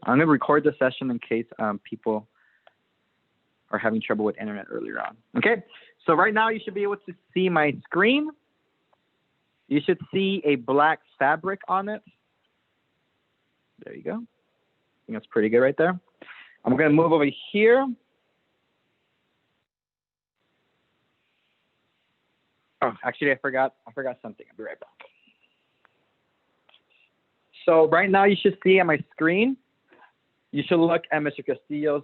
I'm going to record the session in case people are having trouble with internet earlier on. Okay, so right now you should be able to see my screen. You should see a black fabric on it. There you go. I think that's pretty good right there. I'm going to move over here. Oh, actually, I forgot something. I'll be right back. So right now you should see on my screen, you should look at Mr. Castillo's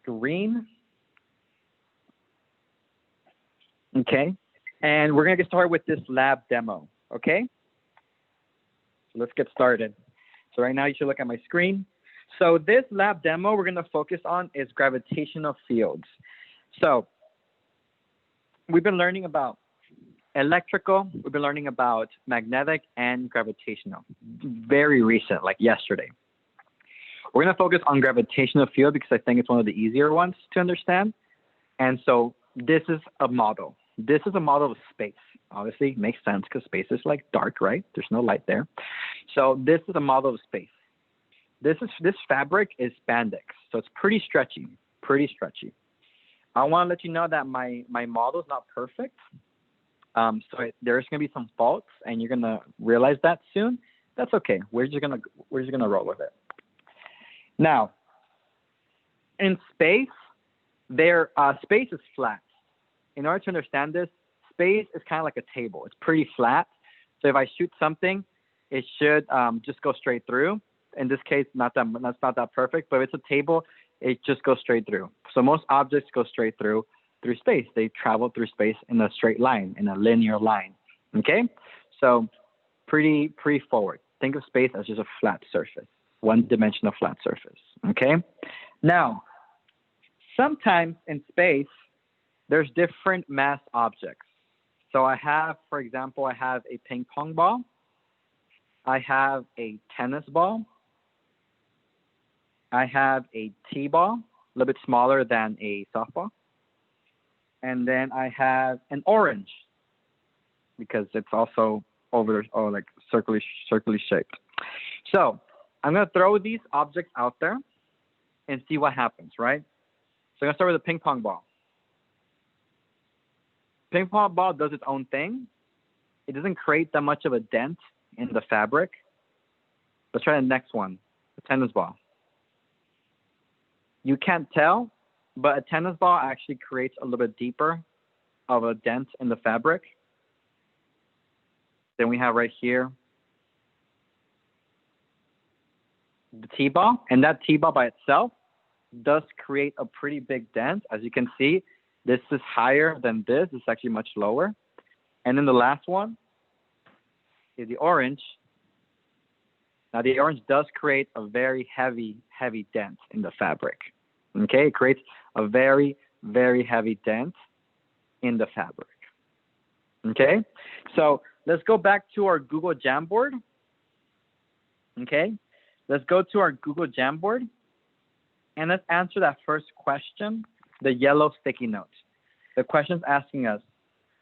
screen. Okay, and we're gonna get started with this lab demo, okay? So let's get started. So right now you should look at my screen. So this lab demo we're gonna focus on is gravitational fields. So we've been learning about electrical, we've been learning about magnetic and gravitational, very recent, like yesterday. We're gonna focus on gravitational field because I think it's one of the easier ones to understand. And so this is a model. This is a model of space. Obviously, it makes sense because space is like dark, right? There's no light there. So this is a model of space. This fabric is spandex, so it's pretty stretchy, I want to let you know that my model is not perfect. So there's going to be some faults, and you're going to realize that soon. That's okay. We're just going to roll with it. Now, in space, space is flat. In order to understand this, space is kind of like a table. It's pretty flat. So if I shoot something, it should just go straight through. In this case, that's not that perfect, but it's a table. It just goes straight through. So most objects go straight through space. They travel through space in a straight line, in a linear line. Okay? So pretty forward. Think of space as just a flat surface, one-dimensional flat surface. Okay? Now, sometimes in space, there's different mass objects. So I have, for example, I have a ping pong ball. I have a tennis ball. I have a T-ball, a little bit smaller than a softball. And then I have an orange because it's also like circularly shaped. So I'm going to throw these objects out there and see what happens, right? So I'm going to start with a ping pong ball. Ping pong ball does its own thing. It doesn't create that much of a dent in the fabric. Let's try the next one, the tennis ball. You can't tell, but a tennis ball actually creates a little bit deeper of a dent in the fabric. Then we have right here the T-ball, and that T-ball by itself does create a pretty big dent. As you can see, this is higher than this. It's actually much lower. And then the last one is the orange. Now the orange does create a very heavy dent in the fabric. Okay, it creates a very heavy dent in the fabric. Okay, so let's go back to our Google Jamboard. Okay, let's go to our Google Jamboard and let's answer that first question, the yellow sticky note. The question's asking us,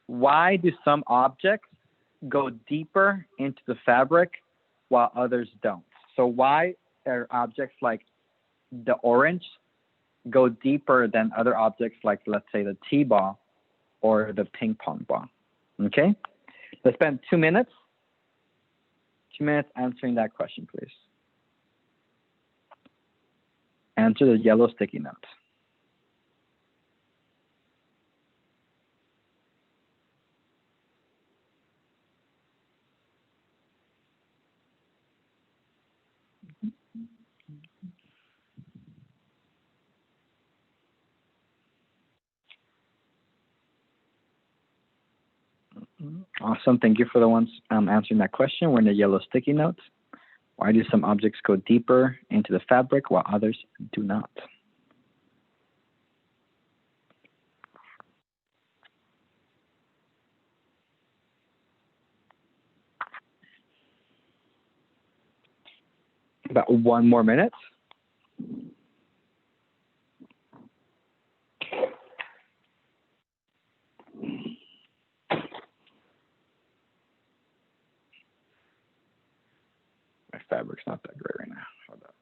why do some objects go deeper into the fabric while others don't? So why are objects like the orange go deeper than other objects like, let's say, the T-ball or the ping pong ball? Okay, let's spend 2 minutes. 2 minutes answering that question, please. Answer the yellow sticky note. Awesome. Thank you for the ones answering that question. We're in the yellow sticky notes. Why do some objects go deeper into the fabric while others do not? About 1 more minute. My fabric network's not that great right now. Hold up.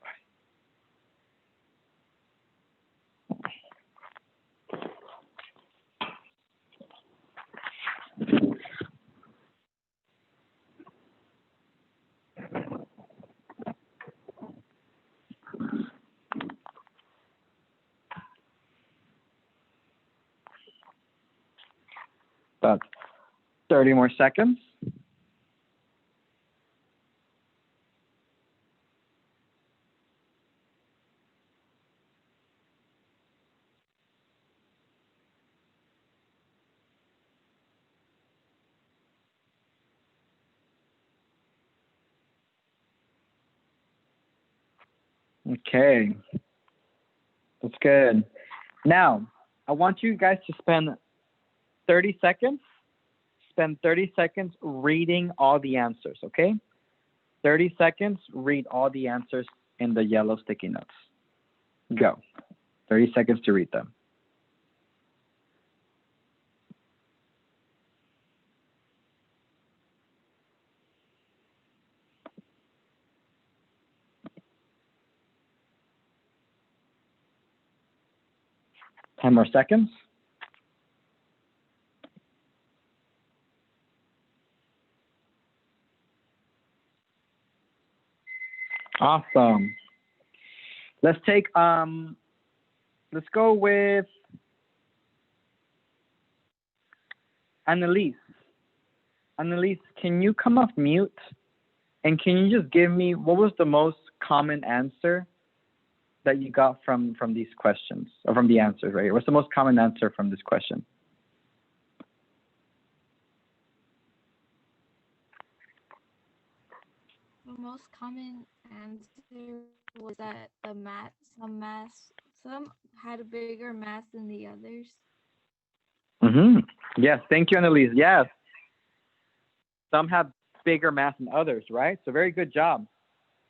About 30 more seconds. Okay, that's good. Now, I want you guys to spend 30 seconds. Spend 30 seconds reading all the answers, okay? 30 seconds, read all the answers in the yellow sticky notes. Go. 30 seconds to read them. Ten more seconds. Awesome. Let's go with Annalise. Annalise, can you come off mute? And can you just give me, what was the most common answer that you got from these questions, or from the answers right here? What's the most common answer from this question? The most common answer was that some had a bigger mass than the others. Yes, thank you, Annalise. Yes. Some have bigger mass than others, right? So very good job.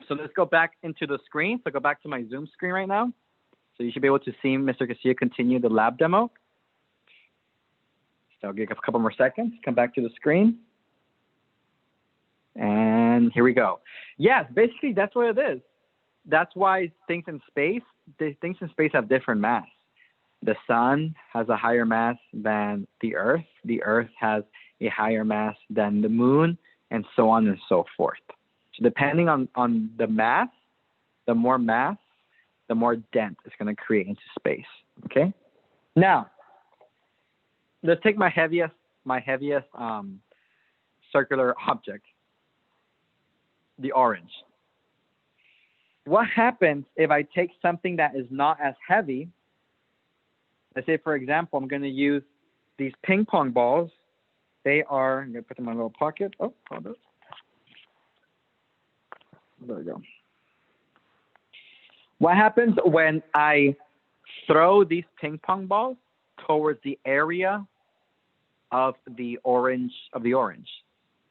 So let's go back into the screen. So go back to my Zoom screen right now. So you should be able to see Mr. Casilla continue the lab demo. So I'll give a couple more seconds. Come back to the screen. And here we go. Yes, basically that's what it is. That's why things in space have different mass. The sun has a higher mass than the Earth. The Earth has a higher mass than the moon, and so on and so forth. So depending on the mass, the more dent it's going to create into space. Okay. Now, let's take my heaviest circular object, the orange. What happens if I take something that is not as heavy? Let's say, for example, I'm going to use these ping pong balls. I'm going to put them in my little pocket. Oh, hold on. There we go. What happens when I throw these ping pong balls towards the area of the orange, the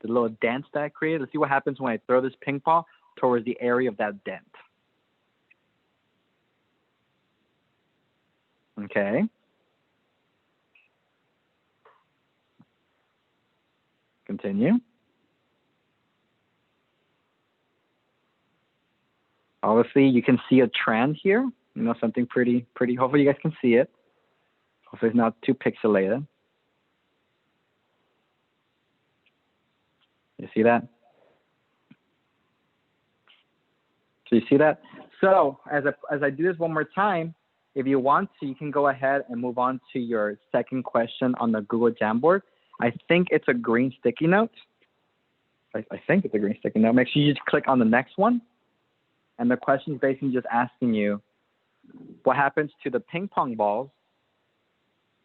little dent that I created? Let's see what happens when I throw this ping pong towards the area of that dent. Okay. Continue. Obviously, you can see a trend here. Something pretty. Hopefully, you guys can see it. Hopefully, it's not too pixelated. You see that? So you see that? So as I do this one more time, if you want to, you can go ahead and move on to your second question on the Google Jamboard. I think it's a green sticky note. I think it's a green sticky note. Make sure you just click on the next one. And the question is basically just asking you, what happens to the ping pong balls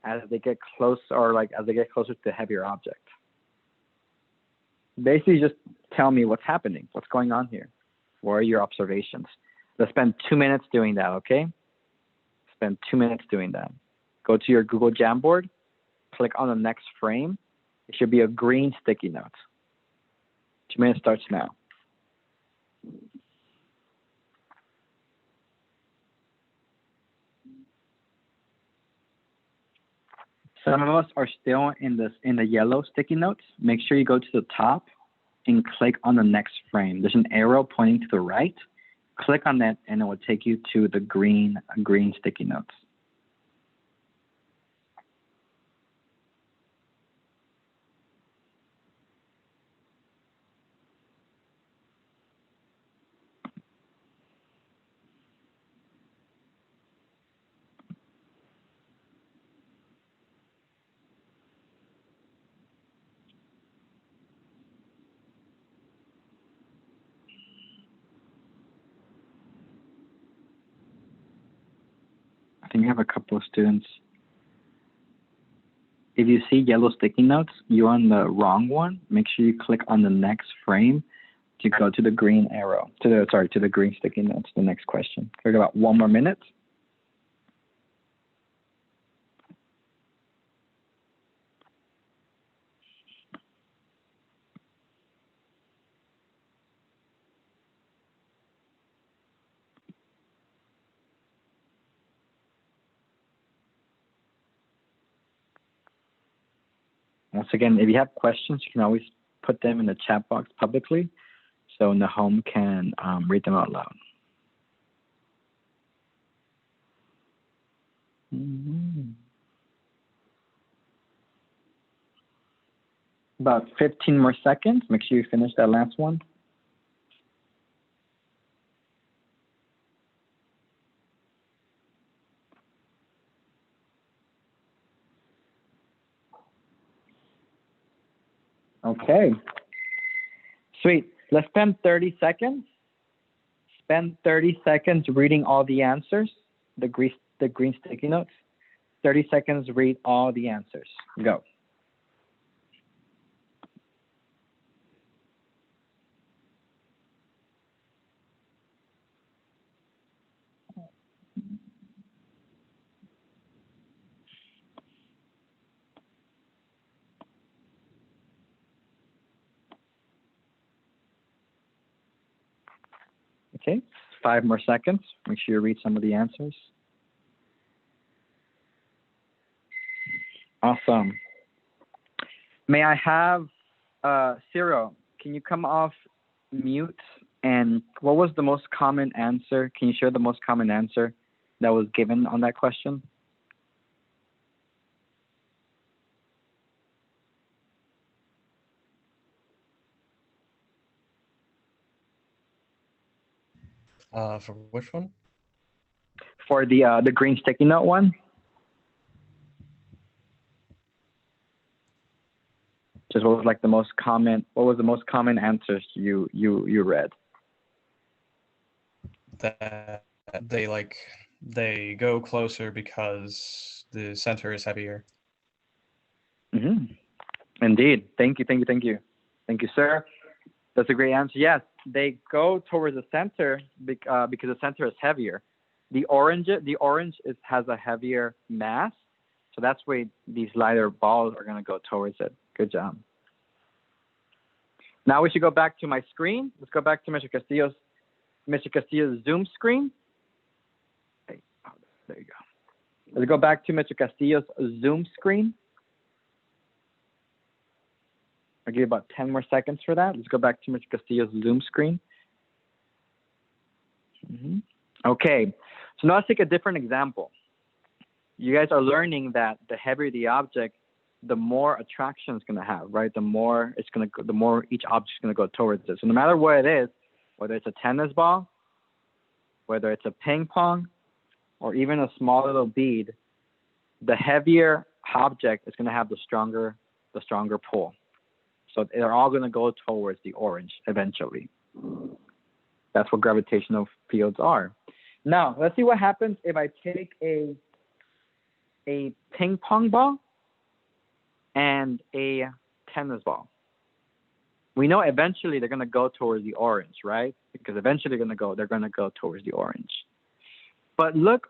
as they get close, or as they get closer to the heavier object? Basically, just tell me what's happening. What's going on here? What are your observations? Let's spend 2 minutes doing that, okay? Spend 2 minutes doing that. Go to your Google Jamboard, click on the next frame. It should be a green sticky note. 2 minutes starts now. Some of us are still in the yellow sticky notes. Make sure you go to the top and click on the next frame. There's an arrow pointing to the right. Click on that and it will take you to the green sticky notes. I think you have a couple of students. If you see yellow sticky notes, you're on the wrong one. Make sure you click on the next frame to go to the green arrow, to the green sticky notes, the next question. We got about 1 more minute. Once again, if you have questions, you can always put them in the chat box publicly so Nahom can read them out loud. About 15 more seconds. Make sure you finish that last one. Okay. Sweet. Let's spend 30 seconds. Spend 30 seconds reading all the answers, the green sticky notes. 30 seconds, read all the answers. Go. Okay, 5 more seconds. Make sure you read some of the answers. Awesome. May I have Cyril, can you come off mute? And what was the most common answer? Can you share the most common answer that was given on that question? For which one? For the green sticky note one. Just what was like the most common? What was the most common answers you read? That they go closer because the center is heavier. Mm-hmm. Indeed. Thank you, sir. That's a great answer. Yes, they go towards the center because the center is heavier. The orange has a heavier mass, so that's why these lighter balls are going to go towards it. Good job. Now we should go back to my screen. Let's go back to Mr. Castillo's Zoom screen. Okay. Oh, there you go. Let's go back to Mr. Castillo's Zoom screen. I'll give you about 10 more seconds for that. Let's go back to Mr. Castillo's Zoom screen. Okay, so now let's take a different example. You guys are learning that the heavier the object, the more attraction it's going to have, right? The more each object is going to go towards it. So no matter what it is, whether it's a tennis ball, whether it's a ping pong, or even a small little bead, the heavier object is going to have the stronger pull. So they're all going to go towards the orange eventually. That's what gravitational fields are. Now, let's see what happens if I take a ping pong ball and a tennis ball. We know eventually they're going to go towards the orange, right? Because eventually they're going to go towards the orange. But look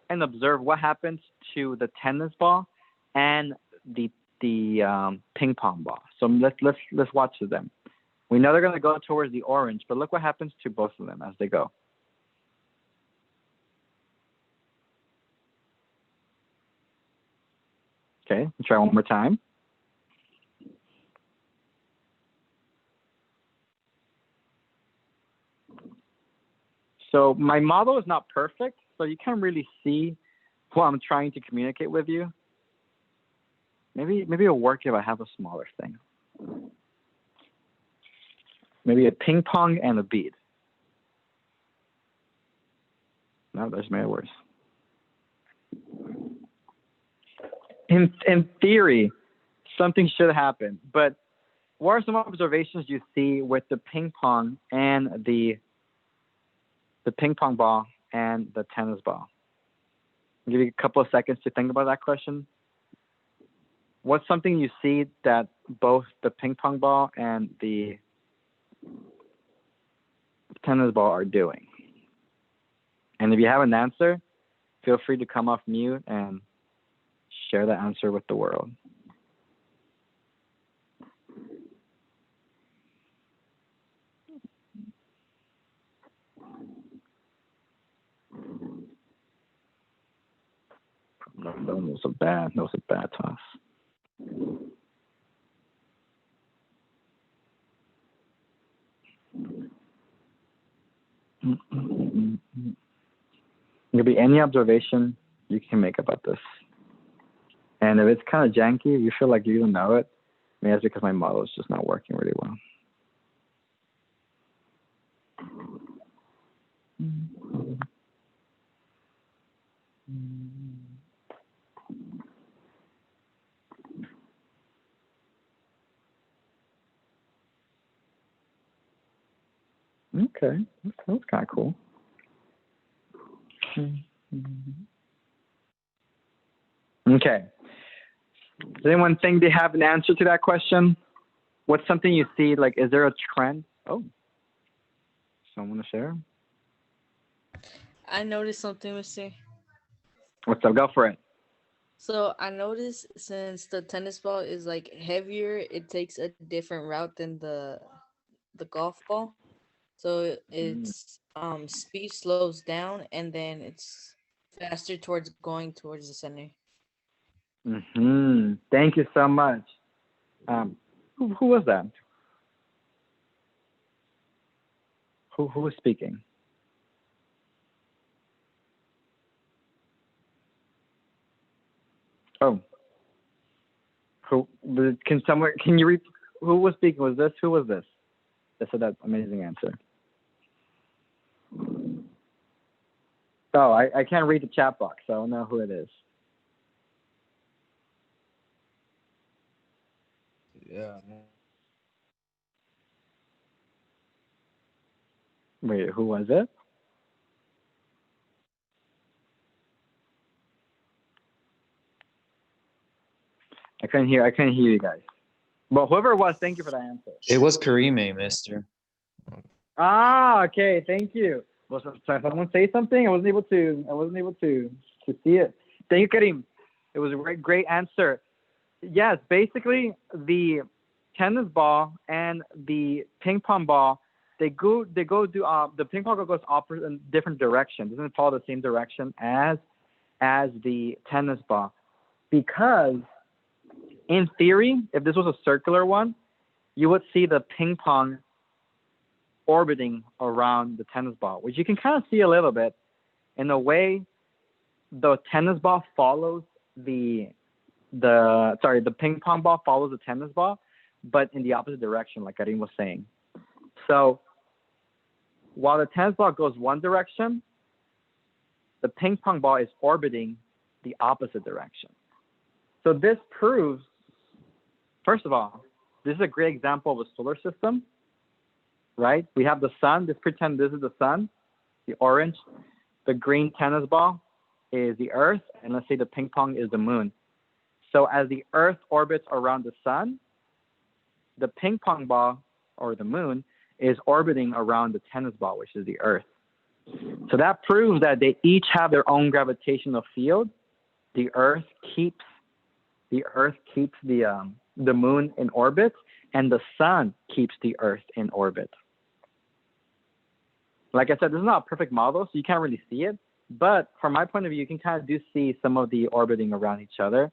and observe what happens to the tennis ball and the ping pong ball. So let's watch them. We know they're going to go towards the orange, but look what happens to both of them as they go. Okay, try one more time. So my model is not perfect, so you can't really see what I'm trying to communicate with you. Maybe it'll work if I have a smaller thing. Maybe a ping pong and a bead. No, that's made it worse. In theory, something should happen, but what are some observations you see with the ping pong and the ping pong ball and the tennis ball? I'll give you a couple of seconds to think about that question. What's something you see that both the ping pong ball and the tennis ball are doing? And if you have an answer, feel free to come off mute and share the answer with the world. No, was a bad toss. There'll be any observation you can make about this. And if it's kind of janky, if you feel like you don't know it, maybe that's because my model is just not working really well. Okay, that's kind of cool. Okay. Does anyone think they have an answer to that question? What's something you see? Like, is there a trend? Oh, someone to share? I noticed something, Mr. What's up? Go for it. So I noticed since the tennis ball is like heavier, it takes a different route than the golf ball. So its speed slows down and then it's faster towards going towards the center. Thank you so much. Who was that? Who was speaking? Oh. Can you read? Who was speaking? Who was this? That said that amazing answer. Oh, I can't read the chat box, so I don't know who it is. Yeah. Wait, who was it? I couldn't hear you guys. But whoever it was, thank you for that answer. It was Karime, mister. Ah, okay, thank you. Was someone say something? I wasn't able to see it. Thank you, Karim. It was a great answer. Yes, basically the tennis ball and the ping pong ball, they go do the ping pong ball goes opposite in different directions. It doesn't follow the same direction as the tennis ball, because in theory, if this was a circular one, you would see the ping pong orbiting around the tennis ball, which you can kind of see a little bit. In a way, the tennis ball follows the ping pong ball follows the tennis ball, but in the opposite direction, like Karim was saying. So while the tennis ball goes one direction, the ping pong ball is orbiting the opposite direction. So this proves, first of all, this is a great example of a solar system, right? We have the sun. Let's pretend this is the sun, the orange. The green tennis ball is the Earth, and let's say the ping pong is the moon. So as the Earth orbits around the sun, the ping pong ball, or the moon, is orbiting around the tennis ball, which is the Earth. So that proves that they each have their own gravitational field. The Earth keeps the moon in orbit, and the sun keeps the Earth in orbit. Like I said, this is not a perfect model, so you can't really see it. But from my point of view, you can kind of do see some of the orbiting around each other,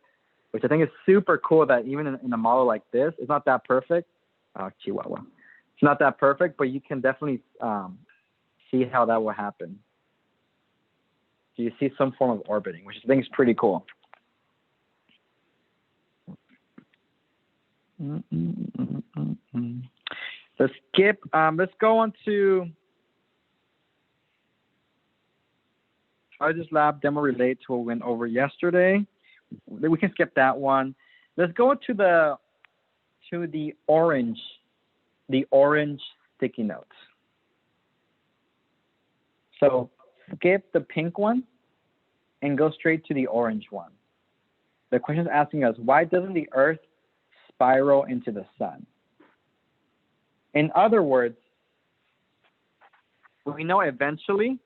which I think is super cool that even in a model like this, it's not that perfect. Oh, Chihuahua. It's not that perfect, but you can definitely see how that will happen. So you see some form of orbiting, which I think is pretty cool. Let's skip. Let's go on to how does this lab demo relate to what we went over yesterday? We can skip that one. Let's go to the orange sticky notes. So skip the pink one and go straight to the orange one. The question is asking us, why doesn't the Earth spiral into the sun? In other words, we know eventually,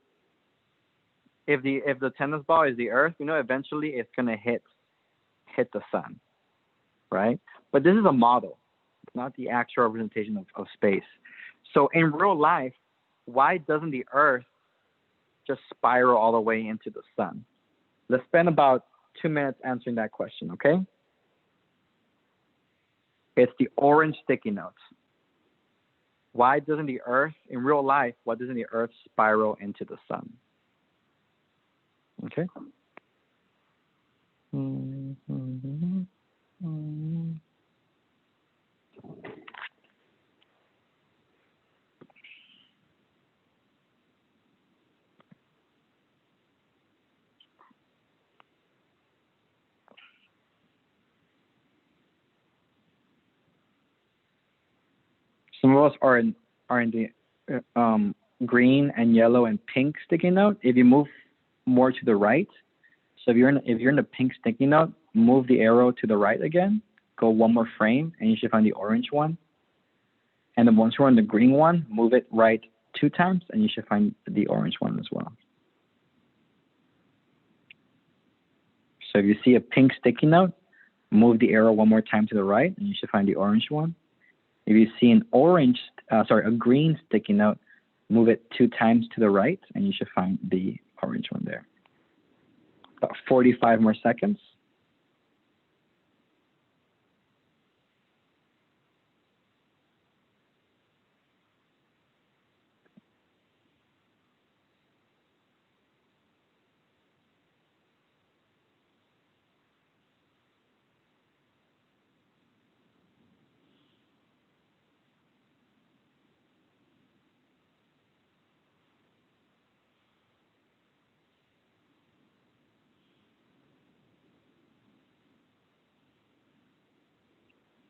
if the tennis ball is the Earth, we know eventually it's gonna hit the sun, right? But this is a model, not the actual representation of space. So in real life, why doesn't the Earth just spiral all the way into the sun? Let's spend about 2 minutes answering that question, okay? It's the orange sticky notes. Why doesn't the Earth, in real life, why doesn't the Earth spiral into the sun? Okay. Some of us are in the green and yellow and pink sticky note. If you move more to the right, so if you're in the pink sticky note, move the arrow to the right again, go one more frame, and you should find the orange one. And then once you're on the green one, move it right 2 times, and you should find the orange one as well. So if you see a pink sticky note, move the arrow one more time to the right, and you should find the orange one. If you see a green sticky note, move it 2 times to the right, and you should find the orange one there. About 45 more seconds.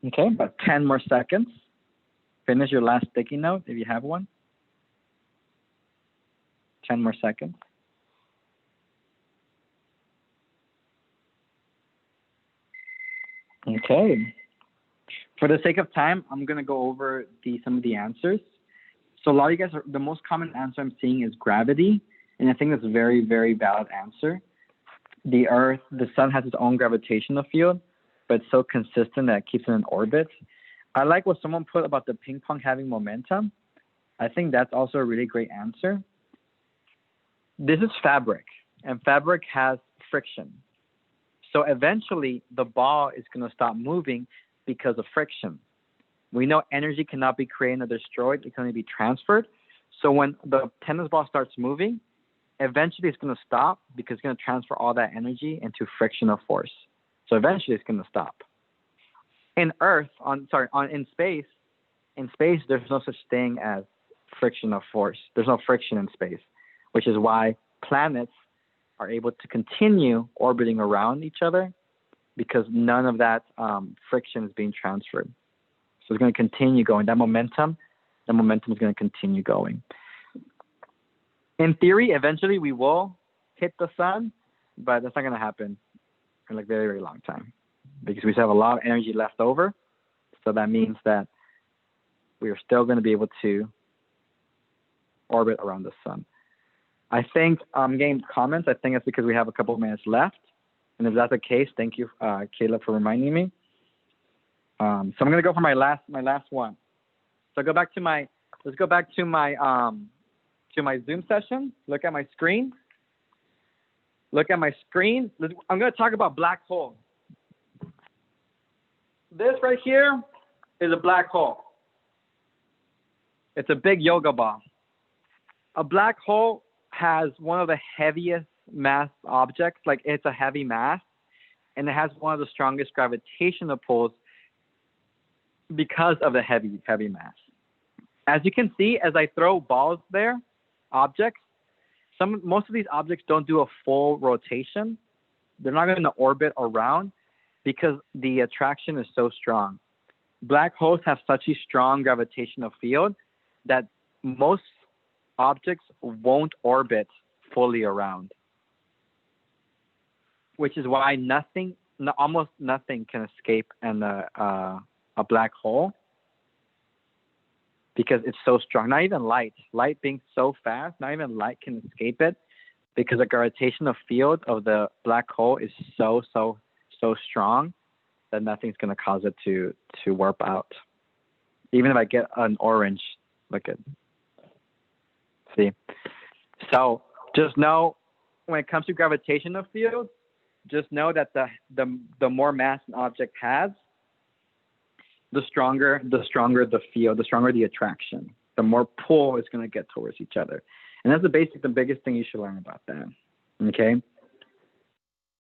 Okay, about 10 more seconds. Finish your last sticky note if you have one. 10 more seconds. Okay. For the sake of time, I'm going to go over some of the answers. So a lot of you guys, the most common answer I'm seeing is gravity. And I think that's a very, very valid answer. The sun has its own gravitational field, but it's so consistent that it keeps it in orbit. I like what someone put about the ping pong having momentum. I think that's also a really great answer. This is fabric, and fabric has friction. So eventually, the ball is going to stop moving because of friction. We know energy cannot be created or destroyed. It can only be transferred. So when the tennis ball starts moving, eventually it's going to stop because it's going to transfer all that energy into frictional force. So eventually it's going to stop. In space, there's no such thing as frictional force. There's no friction in space, which is why planets are able to continue orbiting around each other because none of that friction is being transferred. So it's going to continue going. That momentum is going to continue going. In theory, eventually we will hit the sun, but that's not going to happen in a very, very long time because we still have a lot of energy left over. So that means that we are still going to be able to orbit around the sun. I think I'm getting comments. I think it's because we have a couple of minutes left. And if that's the case, thank you, Caleb, for reminding me. So I'm going to go for my last one. So let's go back to my Zoom session. Look at my screen. I'm going to talk about black holes. This right here is a black hole. It's a big yoga ball. a black hole has one of the heaviest mass objects, like it's a heavy mass, and it has one of the strongest gravitational pulls because of the heavy mass. As you can see, as I throw balls there, objects, most of these objects don't do a full rotation. They're not going to orbit around because the attraction is so strong. Black holes have such a strong gravitational field that most objects won't orbit fully around, which is why almost nothing can escape in a black hole, because it's so strong. Not even light. Light being so fast, not even light can escape it, because the gravitational field of the black hole is so strong that nothing's going to cause it to warp out. Even if I get an orange, look at, see. So just know, when it comes to gravitational fields, just know that the more mass an object has, the stronger the field, the stronger the attraction, the more pull it's going to get towards each other. And that's the biggest thing you should learn about that. Okay.